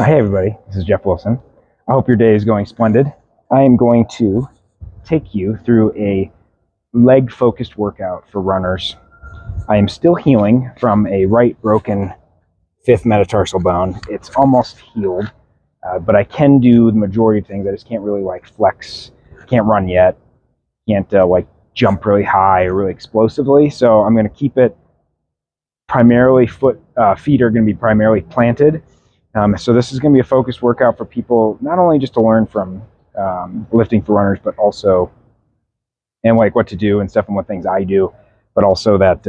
Hey everybody, this is Jeff Wilson. I hope your day is going splendid. I am going to take you through a leg-focused workout for runners. I am still healing from a right broken fifth metatarsal bone. It's almost healed, but I can do the majority of things. I just can't really like flex, can't run yet, can't like jump really high or really explosively. So I'm going to keep it primarily feet are going to be primarily planted. So this is going to be a focused workout for people, not only just to learn from lifting for runners, but also, and like what to do and stuff and what things I do, but also that,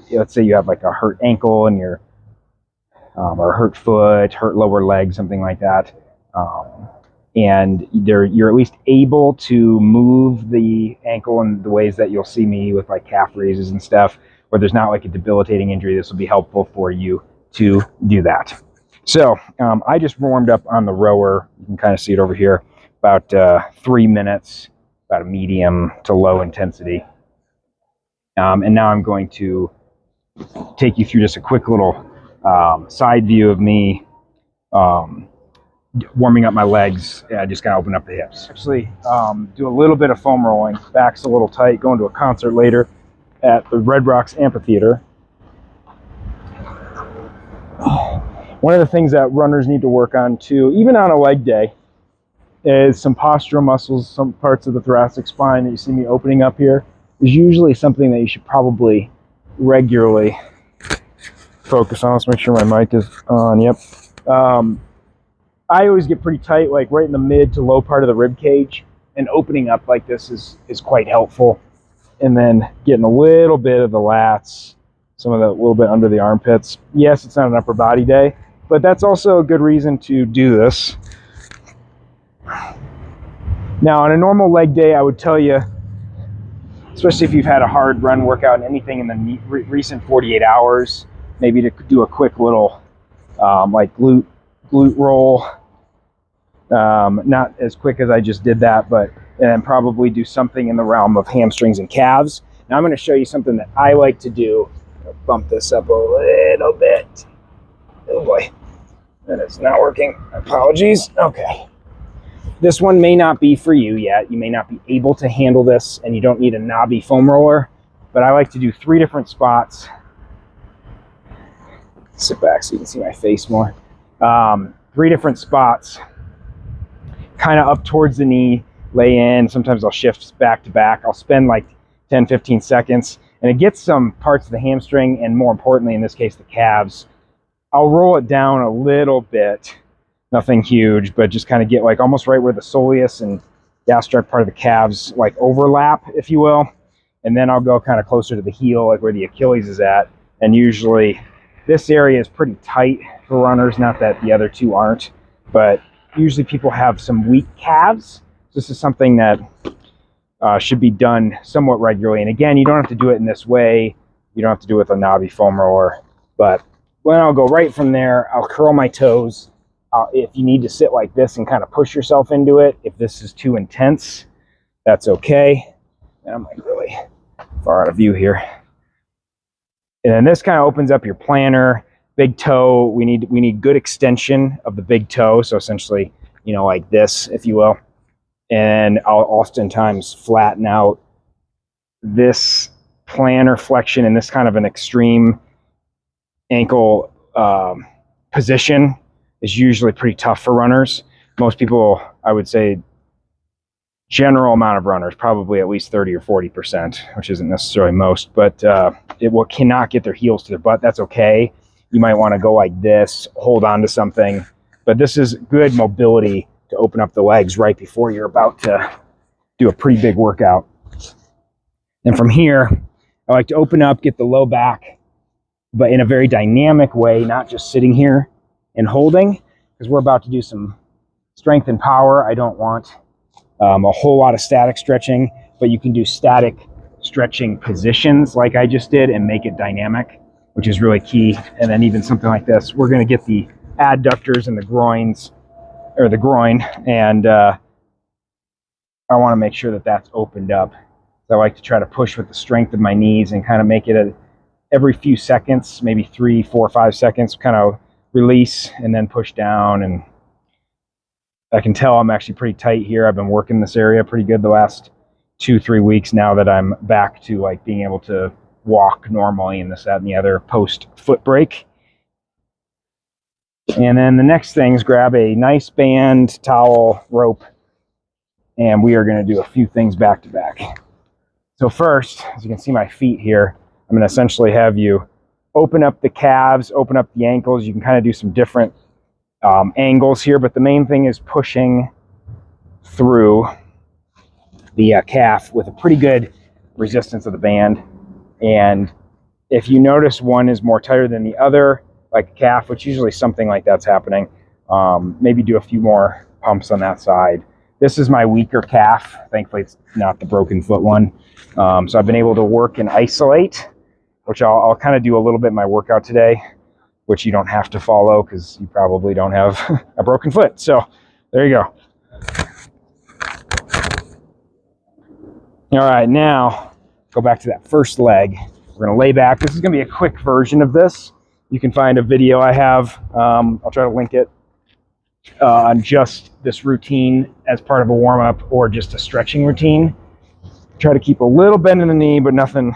let's say you have like a hurt ankle and or a hurt foot, hurt lower leg, something like that. And you're at least able to move the ankle in the ways that you'll see me with like calf raises and stuff, where there's not like a debilitating injury. This will be helpful for you to do that. So I just warmed up on the rower. You can kind of see it over here, about 3 minutes, about a medium to low intensity. And now I'm going to take you through just a quick little side view of me warming up my legs. I just kind of open up the hips. Actually, do a little bit of foam rolling. Back's a little tight. Going to a concert later at the Red Rocks Amphitheater. One of the things that runners need to work on too, even on a leg day, is some postural muscles, some parts of the thoracic spine that you see me opening up here, is usually something that you should probably regularly focus on. Let's make sure my mic is on. Yep. I always get pretty tight, like right in the mid to low part of the rib cage, and opening up like this is quite helpful. And then getting a little bit of the lats, some of the little bit under the armpits. Yes, it's not an upper body day, but that's also a good reason to do this. Now, on a normal leg day, I would tell you, especially if you've had a hard run workout and anything in the recent 48 hours, maybe to do a quick little like glute roll. Not as quick as I just did that, but and then probably do something in the realm of hamstrings and calves. Now I'm going to show you something that I like to do. I'll bump this up a little bit. Oh boy, that is not working. Apologies. Okay. This one may not be for you yet. You may not be able to handle this, and you don't need a knobby foam roller, but I like to do 3 different spots. Sit back so you can see my face more. 3 different spots, kind of up towards the knee, lay in. Sometimes I'll shift back to back. I'll spend like 10-15 seconds, and it gets some parts of the hamstring, and more importantly in this case the calves. I'll roll it down a little bit, nothing huge, but just kind of get like almost right where the soleus and gastroc part of the calves like overlap, if you will. And then I'll go kind of closer to the heel, like where the Achilles is at. And usually this area is pretty tight for runners, not that the other two aren't, but usually people have some weak calves. This is something that should be done somewhat regularly. And again, you don't have to do it in this way. You don't have to do it with a knobby foam roller, but then I'll go right from there. I'll curl my toes. If you need to sit like this and kind of push yourself into it, if this is too intense, that's okay. And I'm like really far out of view here. And then this kind of opens up your plantar, big toe. We need good extension of the big toe. So essentially, you know, like this, if you will. And I'll oftentimes flatten out this plantar flexion in this kind of an extreme ankle position is usually pretty tough for runners. Most people, I would say, general amount of runners, probably at least 30 or 40%, which isn't necessarily most, but cannot get their heels to their butt. That's okay. You might want to go like this, hold on to something, but this is good mobility to open up the legs right before you're about to do a pretty big workout. And from here, I like to open up, get the low back, but in a very dynamic way, not just sitting here and holding, because we're about to do some strength and power. I don't want a whole lot of static stretching, but you can do static stretching positions like I just did and make it dynamic, which is really key. And then even something like this, we're going to get the adductors and the groins, or the groin, and I want to make sure that that's opened up. So I like to try to push with the strength of my knees and kind of make it every few seconds, maybe 3, 4, 5 seconds, kind of release and then push down. And I can tell I'm actually pretty tight here. I've been working this area pretty good the last 2-3 weeks now that I'm back to like being able to walk normally and this, that, and the other post foot break. And then the next thing is grab a nice band, towel, rope, and we are going to do a few things back to back. So first, as you can see my feet here, I'm going to essentially have you open up the calves, open up the ankles. You can kind of do some different angles here, but the main thing is pushing through the calf with a pretty good resistance of the band. And if you notice one is more tighter than the other, like calf, which usually something like that's happening, maybe do a few more pumps on that side. This is my weaker calf. Thankfully, it's not the broken foot one. So I've been able to work and isolate, which I'll kind of do a little bit in my workout today, which you don't have to follow because you probably don't have a broken foot. So there you go. All right, now go back to that first leg. We're going to lay back. This is going to be a quick version of this. You can find a video I have. I'll try to link it on just this routine as part of a warm-up or just a stretching routine. Try to keep a little bend in the knee, but nothing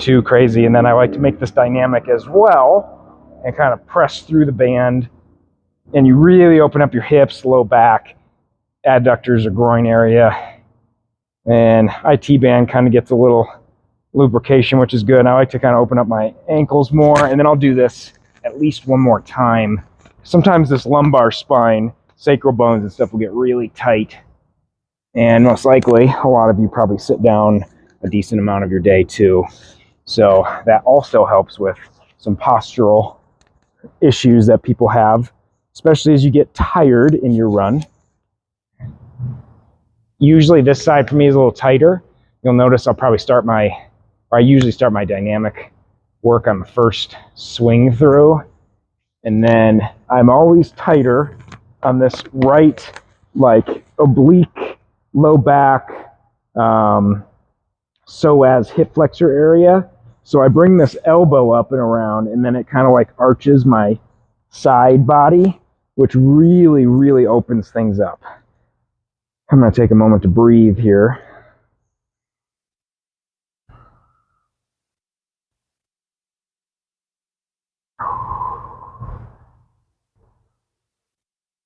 too crazy. And then I like to make this dynamic as well and kind of press through the band. And you really open up your hips, low back, adductors or groin area. And IT band kind of gets a little lubrication, which is good. And I like to kind of open up my ankles more. And then I'll do this at least one more time. Sometimes this lumbar spine, sacral bones and stuff will get really tight. And most likely, a lot of you probably sit down a decent amount of your day too. So that also helps with some postural issues that people have, especially as you get tired in your run. Usually this side for me is a little tighter. You'll notice I usually start my dynamic work on the first swing through. And then I'm always tighter on this right, like oblique, low back, psoas hip flexor area. So I bring this elbow up and around, and then it kind of like arches my side body, which really, really opens things up. I'm going to take a moment to breathe here.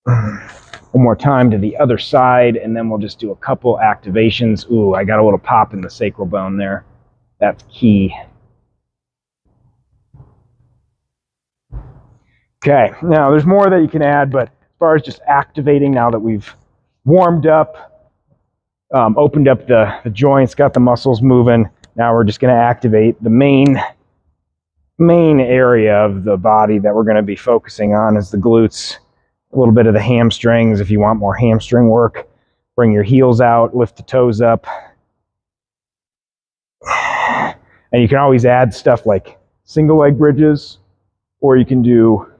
One more time to the other side, and then we'll just do a couple activations. Ooh, I got a little pop in the sacral bone there. That's key. Okay, now there's more that you can add, but as far as just activating, now that we've warmed up, opened up the joints, got the muscles moving, now we're just going to activate the main area of the body that we're going to be focusing on is the glutes. A little bit of the hamstrings if you want more hamstring work. Bring your heels out, lift the toes up. And you can always add stuff like single leg bridges, or you can do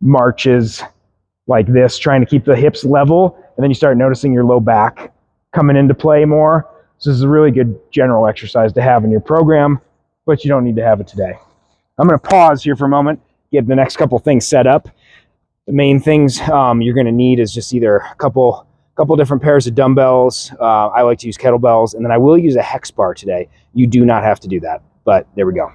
marches like this, trying to keep the hips level, and then you start noticing your low back coming into play more. So this is a really good general exercise to have in your program, but you don't need to have it today. I'm going to pause here for a moment, get the next couple things set up. The main things you're going to need is just either a couple different pairs of dumbbells. I like to use kettlebells, and then I will use a hex bar today. You do not have to do that, but there we go.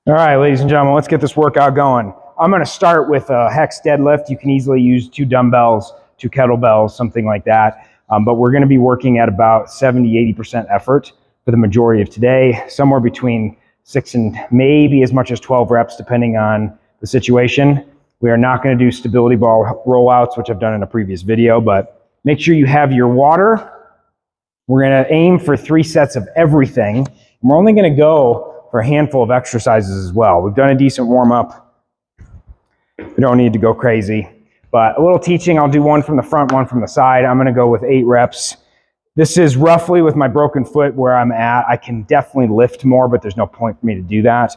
All right, ladies and gentlemen, let's get this workout going. I'm going to start with a hex deadlift. You can easily use 2 dumbbells, 2 kettlebells, something like that. But we're going to be working at about 70-80% effort for the majority of today, somewhere between 6 and maybe as much as 12 reps, depending on the situation. We are not going to do stability ball rollouts, which I've done in a previous video, but make sure you have your water. We're going to aim for 3 sets of everything. And we're only going to go for a handful of exercises as well. We've done a decent warm-up. We don't need to go crazy, but a little teaching. I'll do one from the front, one from the side. I'm going to go with 8 reps. This is roughly with my broken foot where I'm at. I can definitely lift more, but there's no point for me to do that.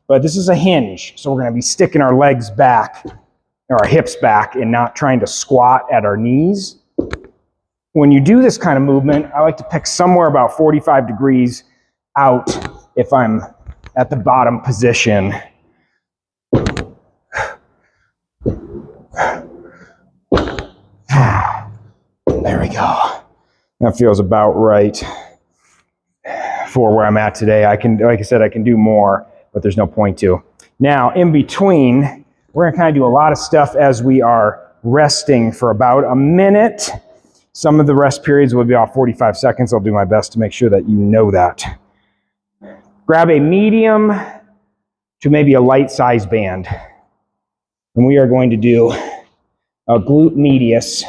But this is a hinge, so we're going to be sticking our legs back, or our hips back, and not trying to squat at our knees. When you do this kind of movement, I like to pick somewhere about 45 degrees out if I'm at the bottom position. There we go. That feels about right for where I'm at today. I can, like I said, I can do more, but there's no point to. Now, in between, we're gonna kind of do a lot of stuff as we are resting for about a minute. Some of the rest periods will be about 45 seconds. I'll do my best to make sure that you know that. Grab a medium to maybe a light size band. And we are going to do a glute medius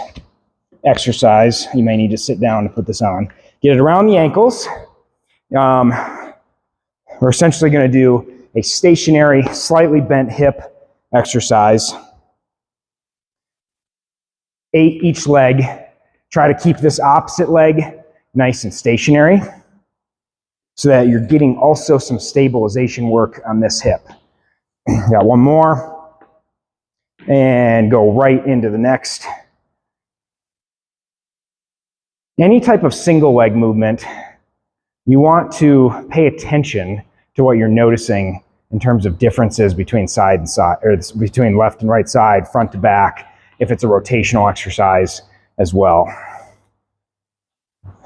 exercise. You may need to sit down to put this on. Get it around the ankles. We're essentially going to do a stationary, slightly bent hip exercise. 8 each leg. Try to keep this opposite leg nice and stationary so that you're getting also some stabilization work on this hip. Got one more. And go right into the next. Any type of single leg movement, you want to pay attention to what you're noticing in terms of differences between side and side, or between left and right side, front to back, if it's a rotational exercise as well.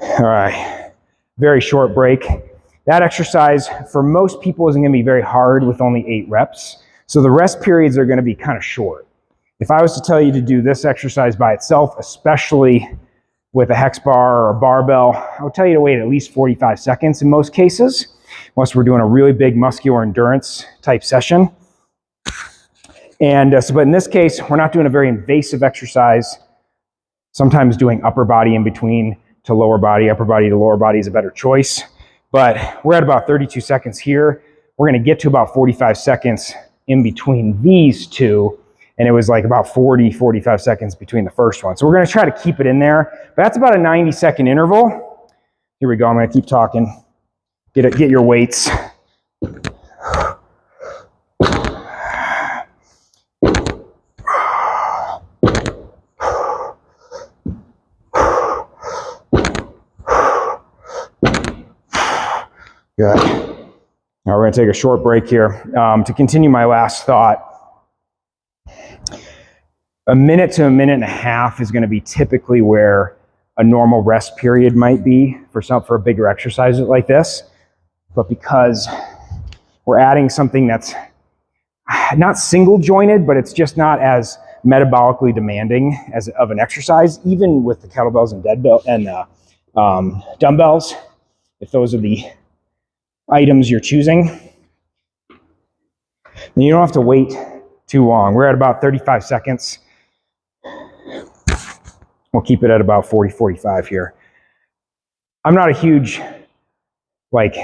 All right, very short break. That exercise for most people isn't going to be very hard with only 8 reps. So the rest periods are going to be kind of short. If I was to tell you to do this exercise by itself, especially with a hex bar or a barbell, I would tell you to wait at least 45 seconds in most cases, unless we're doing a really big muscular endurance type session. And but in this case, we're not doing a very invasive exercise. Sometimes doing upper body in between to lower body, upper body to lower body is a better choice. But we're at about 32 seconds here. We're going to get to about 45 seconds in between these two. And it was like about 45 seconds between the first one. So we're going to try to keep it in there. But that's about a 90-second interval. Here we go. I'm going to keep talking. Get your weights. Good. Now we're going to take a short break here. To continue my last thought, a minute to a minute and a half is going to be typically where a normal rest period might be for a bigger exercise like this. But because we're adding something that's not single jointed, but it's just not as metabolically demanding as of an exercise, even with the kettlebells and dumbbells, if those are the items you're choosing, then you don't have to wait too long. We're at about 35 seconds. We'll keep it at about 45 here. I'm not a huge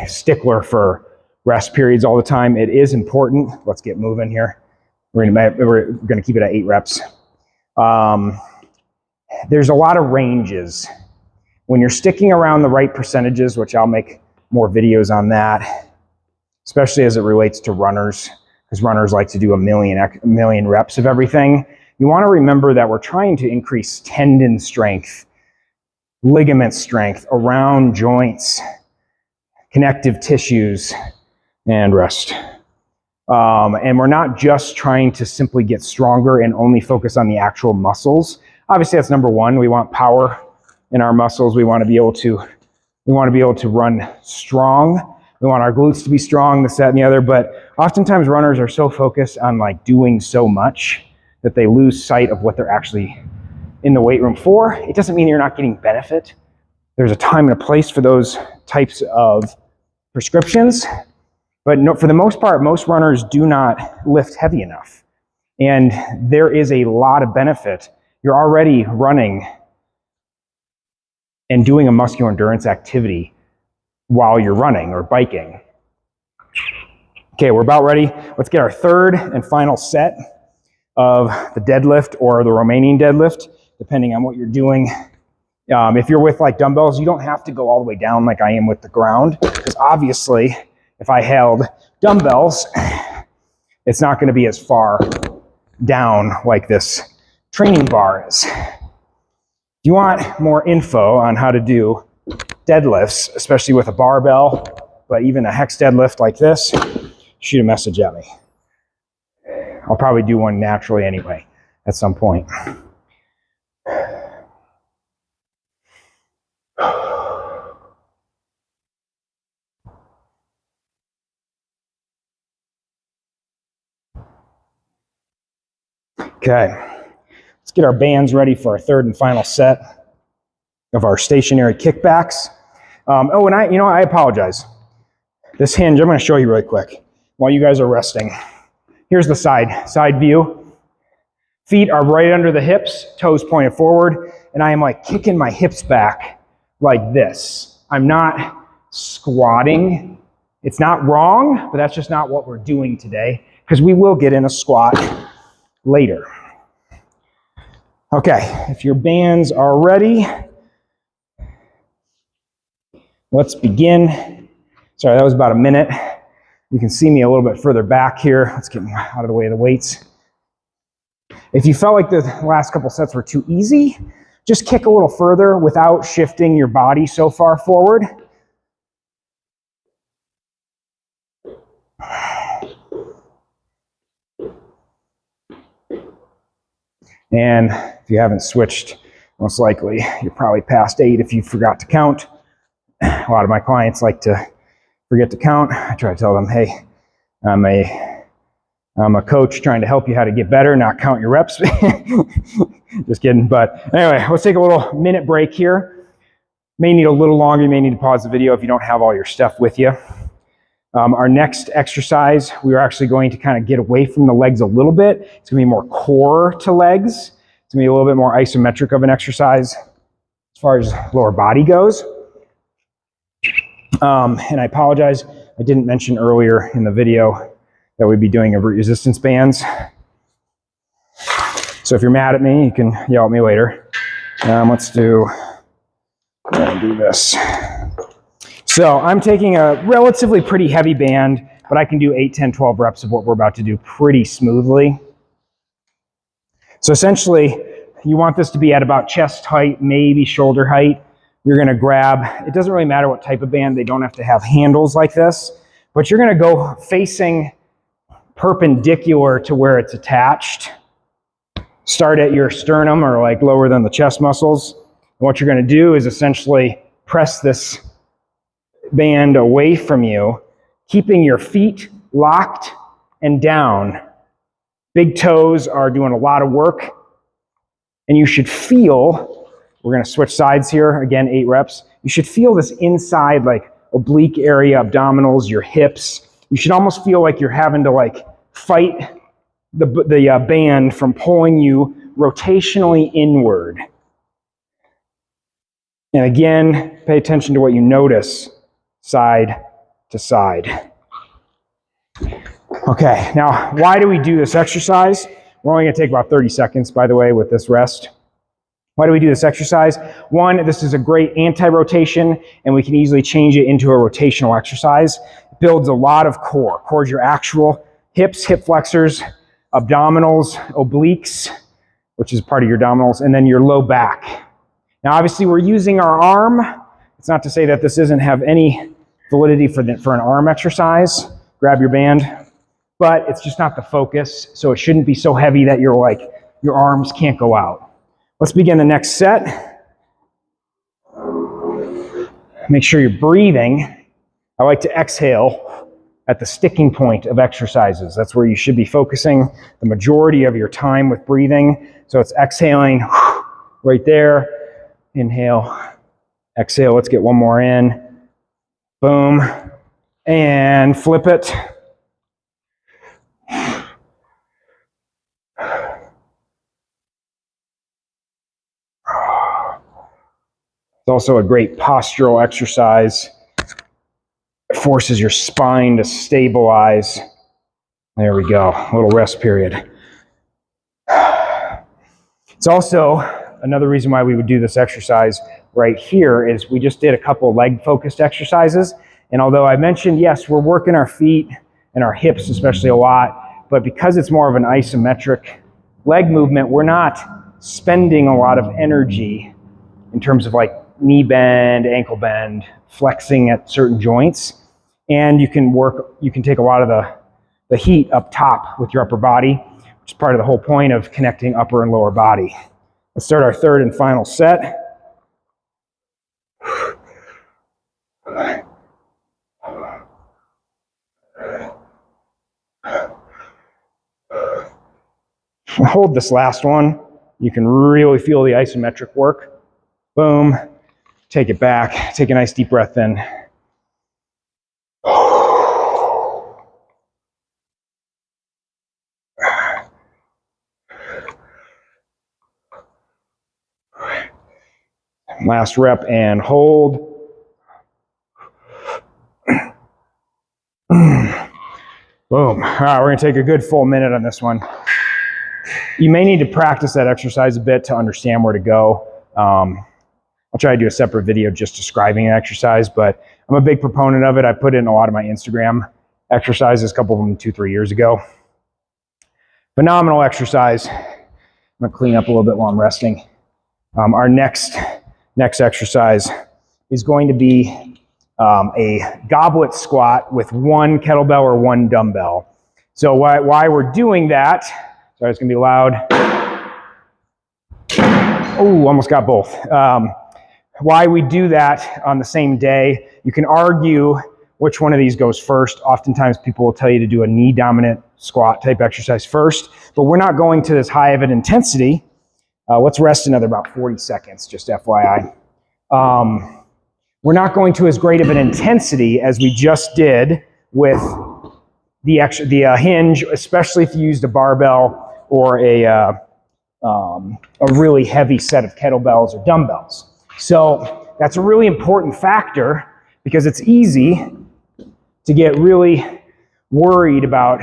stickler for rest periods all the time. It is important. Let's get moving here. We're gonna keep it at 8 reps. There's a lot of ranges. When you're sticking around the right percentages, which I'll make more videos on that, especially as it relates to runners, because runners like to do a million reps of everything. You want to remember that we're trying to increase tendon strength, ligament strength around joints, connective tissues, and rest. And we're not just trying to simply get stronger and only focus on the actual muscles. Obviously, that's number one. We want power in our muscles. We want to be able to run strong. We want our glutes to be strong, this, that, and the other. But oftentimes runners are so focused on doing so much that they lose sight of what they're actually in the weight room for. It doesn't mean you're not getting benefit. There's a time and a place for those types of prescriptions. But no, for the most part, most runners do not lift heavy enough. And there is a lot of benefit. You're already running and doing a muscular endurance activity while you're running or biking. Okay, we're about ready. Let's get our third and final set of the deadlift or the Romanian deadlift, depending on what you're doing. If you're with dumbbells, you don't have to go all the way down like I am with the ground, because obviously if I held dumbbells, it's not going to be as far down like this training bar is. If you want more info on how to do deadlifts, especially with a barbell, but even a hex deadlift like this, shoot a message at me. I'll probably do one naturally anyway at some point. Okay, let's get our bands ready for our third and final set of our stationary kickbacks. Oh, and I apologize. This hinge, I'm going to show you really quick while you guys are resting. Here's the side view. Feet are right under the hips, toes pointed forward, and I am like kicking my hips back like this. I'm not squatting. It's not wrong, but that's just not what we're doing today, because we will get in a squat later. Okay, if your bands are ready, let's begin. Sorry, that was about a minute. You can see me a little bit further back here. Let's get out of the way of the weights. If you felt like the last couple sets were too easy, just kick a little further without shifting your body so far forward. And if you haven't switched, most likely you're probably past 8 if you forgot to count. A lot of my clients like to forget to count. I try to tell them, hey, I'm a coach trying to help you how to get better, not count your reps. Just kidding. But anyway, let's take a little minute break here. May need a little longer. You may need to pause the video if you don't have all your stuff with you. Our next exercise, we are actually going to kind of get away from the legs a little bit. It's going to be more core to legs. It's going to be a little bit more isometric of an exercise as far as lower body goes. And I apologize, I didn't mention earlier in the video that we'd be doing a resistance bands. So if you're mad at me, you can yell at me later. Let's do this. So I'm taking a relatively pretty heavy band, but I can do 8, 10, 12 reps of what we're about to do pretty smoothly. So essentially, you want this to be at about chest height, maybe shoulder height. You're going to grab, it doesn't really matter what type of band, they don't have to have handles like this, but you're going to go facing perpendicular to where it's attached. Start at your sternum or like lower than the chest muscles. And what you're going to do is essentially press this band away from you, keeping your feet locked and down. Big toes are doing a lot of work, and you should feel, we're going to switch sides here, again 8 reps. You should feel this inside like oblique area, abdominals, your hips. You should almost feel like you're having to like fight the band from pulling you rotationally inward. And again, pay attention to what you notice side to side. Okay, now why do we do this exercise? We're only going to take about 30 seconds, by the way, with this rest. Why do we do this exercise? One, this is a great anti-rotation, and we can easily change it into a rotational exercise. It builds a lot of core. Core is your actual hips, hip flexors, abdominals, obliques, which is part of your abdominals, and then your low back. Now, obviously, we're using our arm. It's not to say that this doesn't have any validity for an arm exercise. Grab your band, but it's just not the focus, so it shouldn't be so heavy that you're like, your arms can't go out. Let's begin the next set. Make sure you're breathing. I like to exhale at the sticking point of exercises. That's where you should be focusing the majority of your time with breathing. So it's exhaling right there. Inhale, exhale. Let's get one more in. Boom. And flip it. It's also a great postural exercise. It forces your spine to stabilize. There we go, a little rest period. It's also another reason why we would do this exercise right here is we just did a couple leg-focused exercises. And although I mentioned, yes, we're working our feet and our hips especially a lot, but because it's more of an isometric leg movement, we're not spending a lot of energy in terms of like knee bend, ankle bend, flexing at certain joints. And you can take a lot of the heat up top with your upper body, which is part of the whole point of connecting upper and lower body. Let's start our third and final set. Hold this last one. You can really feel the isometric work. Boom. Take it back. Take a nice deep breath in. Last rep and hold. Boom. All right, we're going to take a good full minute on this one. You may need to practice that exercise a bit to understand where to go. I'll try to do a separate video just describing the exercise, but I'm a big proponent of it. I put it in a lot of my Instagram exercises, a couple of them 2-3 years ago. Phenomenal exercise. I'm going to clean up a little bit while I'm resting. Our next exercise is going to be a goblet squat with one kettlebell or one dumbbell. So why we're doing that, sorry, it's going to be loud. Oh, almost got both. Why we do that on the same day, you can argue which one of these goes first. Oftentimes people will tell you to do a knee dominant squat type exercise first, but we're not going to this high of an intensity. Let's rest another about 40 seconds, just FYI. We're not going to as great of an intensity as we just did with the hinge, especially if you used a barbell or a really heavy set of kettlebells or dumbbells. So that's a really important factor because it's easy to get really worried about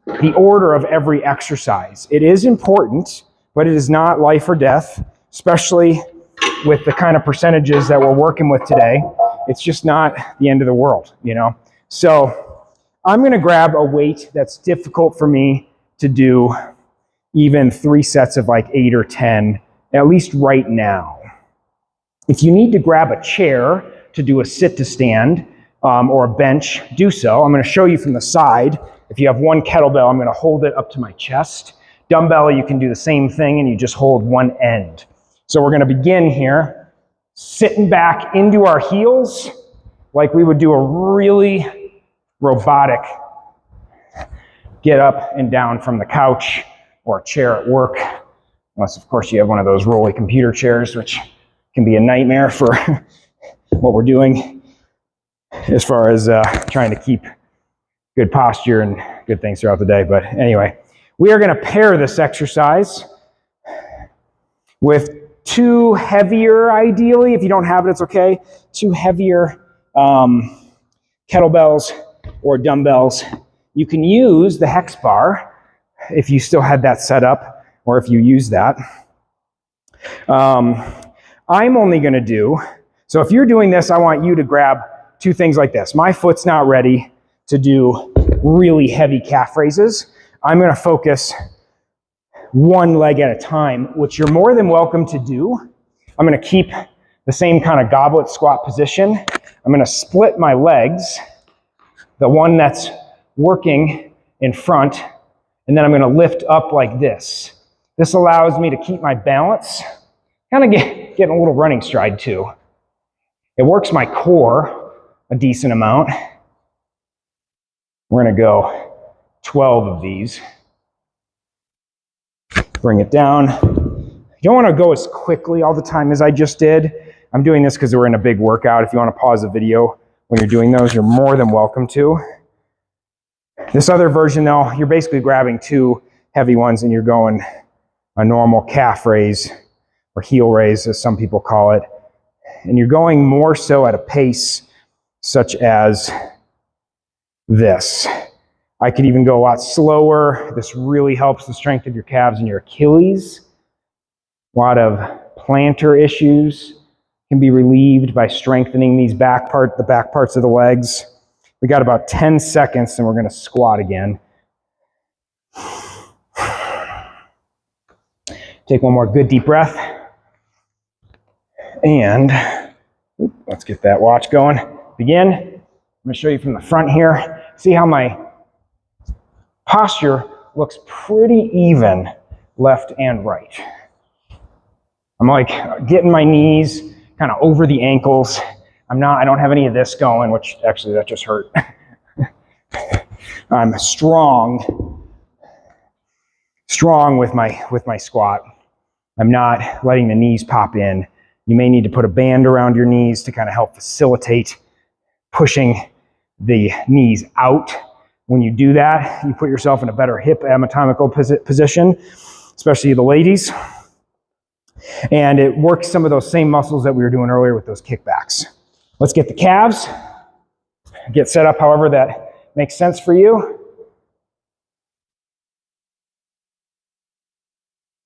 the order of every exercise. It is important, but it is not life or death, especially with the kind of percentages that we're working with today. It's just not the end of the world, you know? So I'm going to grab a weight that's difficult for me to do even 3 sets of like 8 or 10, at least right now. If you need to grab a chair to do a sit to stand or a bench, do so. I'm going to show you from the side. If you have one kettlebell, I'm going to hold it up to my chest. Dumbbell, you can do the same thing and you just hold one end. So we're going to begin here, sitting back into our heels like we would do a really robotic get up and down from the couch or a chair at work. Unless, of course, you have one of those rolly computer chairs, which can be a nightmare for what we're doing as far as trying to keep good posture and good things throughout the day. But anyway, we are going to pair this exercise with 2 heavier, ideally, if you don't have it, it's okay, 2 heavier kettlebells or dumbbells. You can use the hex bar if you still had that set up or if you use that. I'm only going to do, so if you're doing this, I want you to grab 2 things like this. My foot's not ready to do really heavy calf raises. I'm going to focus one leg at a time, which you're more than welcome to do. I'm going to keep the same kind of goblet squat position. I'm going to split my legs, the one that's working in front, and then I'm going to lift up like this. This allows me to keep my balance, kind of getting a little running stride too. It works my core a decent amount. We're going to go 12 of these. Bring it down. You don't want to go as quickly all the time as I just did. I'm doing this because we're in a big workout. If you want to pause the video when you're doing those, you're more than welcome to. This other version though, you're basically grabbing 2 heavy ones and you're going a normal calf raise or heel raise, as some people call it. And you're going more so at a pace such as this. I could even go a lot slower. This really helps the strength of your calves and your Achilles. A lot of plantar issues can be relieved by strengthening these the back parts of the legs. We got about 10 seconds and we're going to squat again. Take one more good deep breath. And let's get that watch going. Begin. I'm going to show you from the front here. See how my posture looks pretty even left and right. I'm like getting my knees kind of over the ankles. I don't have any of this going, which actually that just hurt. I'm strong strong with my squat. I'm not letting the knees pop in. You may need to put a band around your knees to kind of help facilitate pushing the knees out. When you do that, you put yourself in a better hip anatomical position, especially the ladies. And it works some of those same muscles that we were doing earlier with those kickbacks. Let's get the calves. Get set up however that makes sense for you.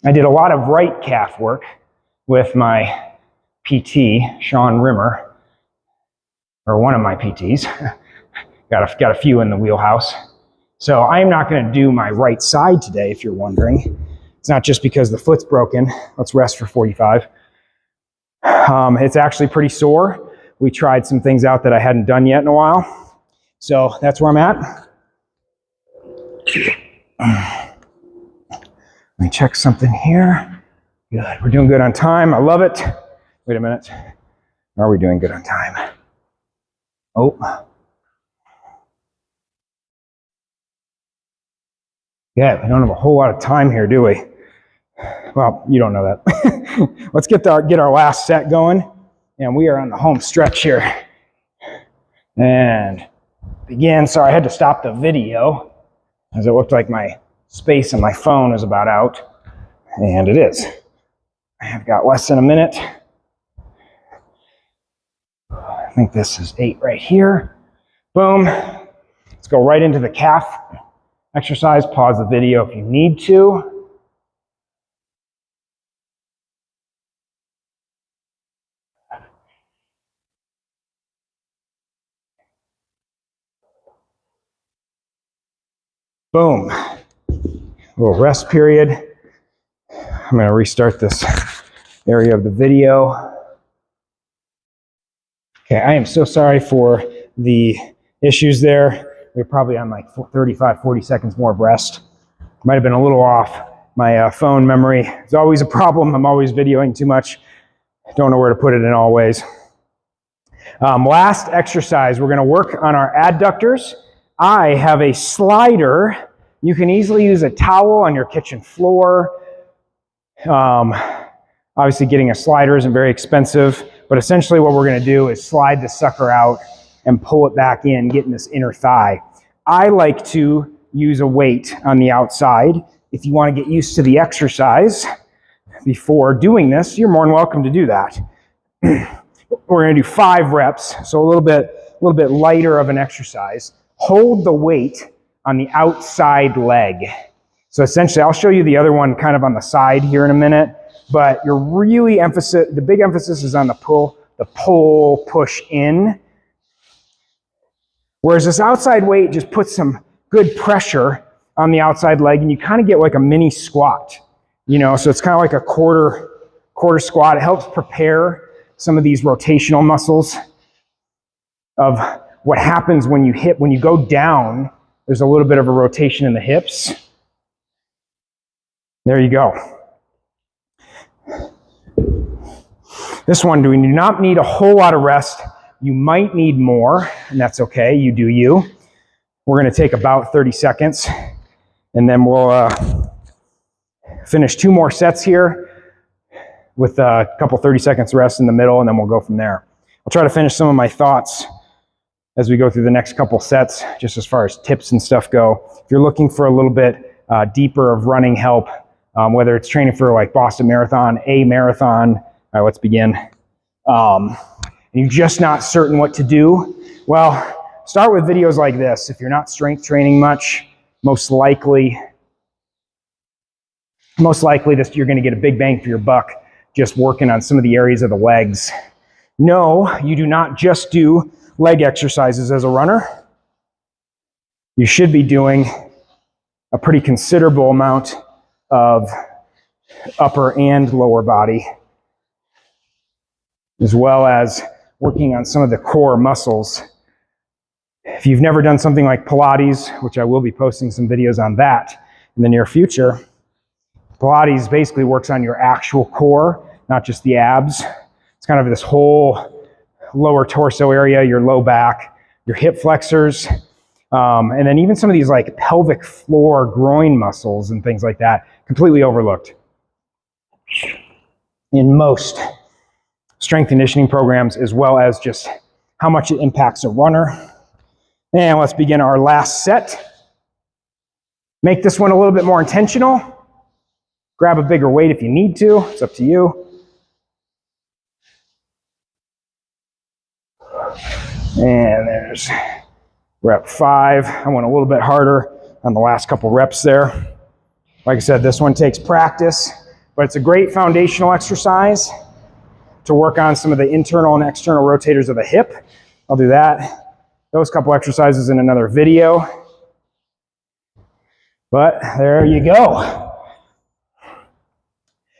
I did a lot of right calf work with my PT, Sean Rimmer, or one of my PTs. got a few in the wheelhouse. So I'm not going to do my right side today, if you're wondering. It's not just because the foot's broken. Let's rest for 45. It's actually pretty sore. We tried some things out that I hadn't done yet in a while. So that's where I'm at. Let me check something here. Good. We're doing good on time. I love it. Wait a minute. Are we doing good on time? Oh. Yeah, we don't have a whole lot of time here, do we? Well, you don't know that. Let's get our last set going. And we are on the home stretch here. And begin. Sorry, I had to stop the video as it looked like my space on my phone is about out. And it is. I have got less than a minute. I think this is 8 right here. Boom. Let's go right into the calf exercise. Pause the video if you need to. Boom. A little rest period. I'm going to restart this area of the video. Okay, I am so sorry for the issues there. We're probably on like 35, 40 seconds more of rest. Might have been a little off. My phone memory is always a problem. I'm always videoing too much. Don't know where to put it in always. Last exercise, we're going to work on our adductors. I have a slider. You can easily use a towel on your kitchen floor. Obviously getting a slider isn't very expensive, but essentially what we're going to do is slide the sucker out and pull it back in, getting this inner thigh. I like to use a weight on the outside. If you want to get used to the exercise before doing this, you're more than welcome to do that. We're going to do 5 reps, so a little bit lighter of an exercise. Hold the weight on the outside leg. So essentially, I'll show you the other one kind of on the side here in a minute, but the big emphasis is on the pull, push in. Whereas this outside weight just puts some good pressure on the outside leg, and you kind of get like a mini squat, you know, so it's kind of like a quarter squat. It helps prepare some of these rotational muscles of what happens when you go down. There's a little bit of a rotation in the hips. There you go. This one, we do not need a whole lot of rest. You might need more, and that's okay. You do you. We're going to take about 30 seconds, and then we'll finish 2 more sets here with a couple 30 seconds rest in the middle, and then we'll go from there. I'll try to finish some of my thoughts as we go through the next couple sets, just as far as tips and stuff go. If you're looking for a little bit deeper of running help, whether it's training for like Boston Marathon, a marathon, all right, let's begin. And you're just not certain what to do, well, start with videos like this. If you're not strength training much, most likely you're going to get a big bang for your buck just working on some of the areas of the legs. No, you do not just do leg exercises as a runner. You should be doing a pretty considerable amount of upper and lower body, as well as working on some of the core muscles. If you've never done something like Pilates, which I will be posting some videos on that in the near future, Pilates basically works on your actual core, not just the abs. It's kind of this whole lower torso area, your low back, your hip flexors, and then even some of these like pelvic floor groin muscles and things like that completely overlooked in most strength conditioning programs, as well as just how much it impacts a runner. And let's begin our last set. Make this one a little bit more intentional. Grab a bigger weight if you need to. It's up to you. And there's rep 5. I went a little bit harder on the last couple reps there. Like I said, this one takes practice, but it's a great foundational exercise to work on some of the internal and external rotators of the hip. I'll do that. Those couple exercises in another video. But there you go.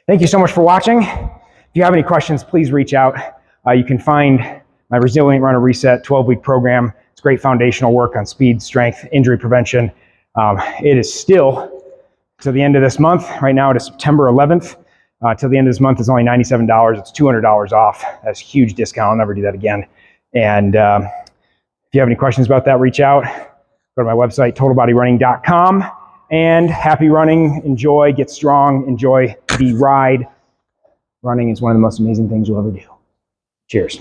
Thank you so much for watching. If you have any questions, please reach out. You can find my Resilient Runner Reset 12-week program. It's great foundational work on speed, strength, injury prevention. It is still to the end of this month. Right now it is September 11th. Till the end of this month is only $97. It's $200 off. That's a huge discount. I'll never do that again. And if you have any questions about that, reach out. Go to my website, totalbodyrunning.com. And happy running. Enjoy, get strong, enjoy the ride. Running is one of the most amazing things you'll ever do. Cheers.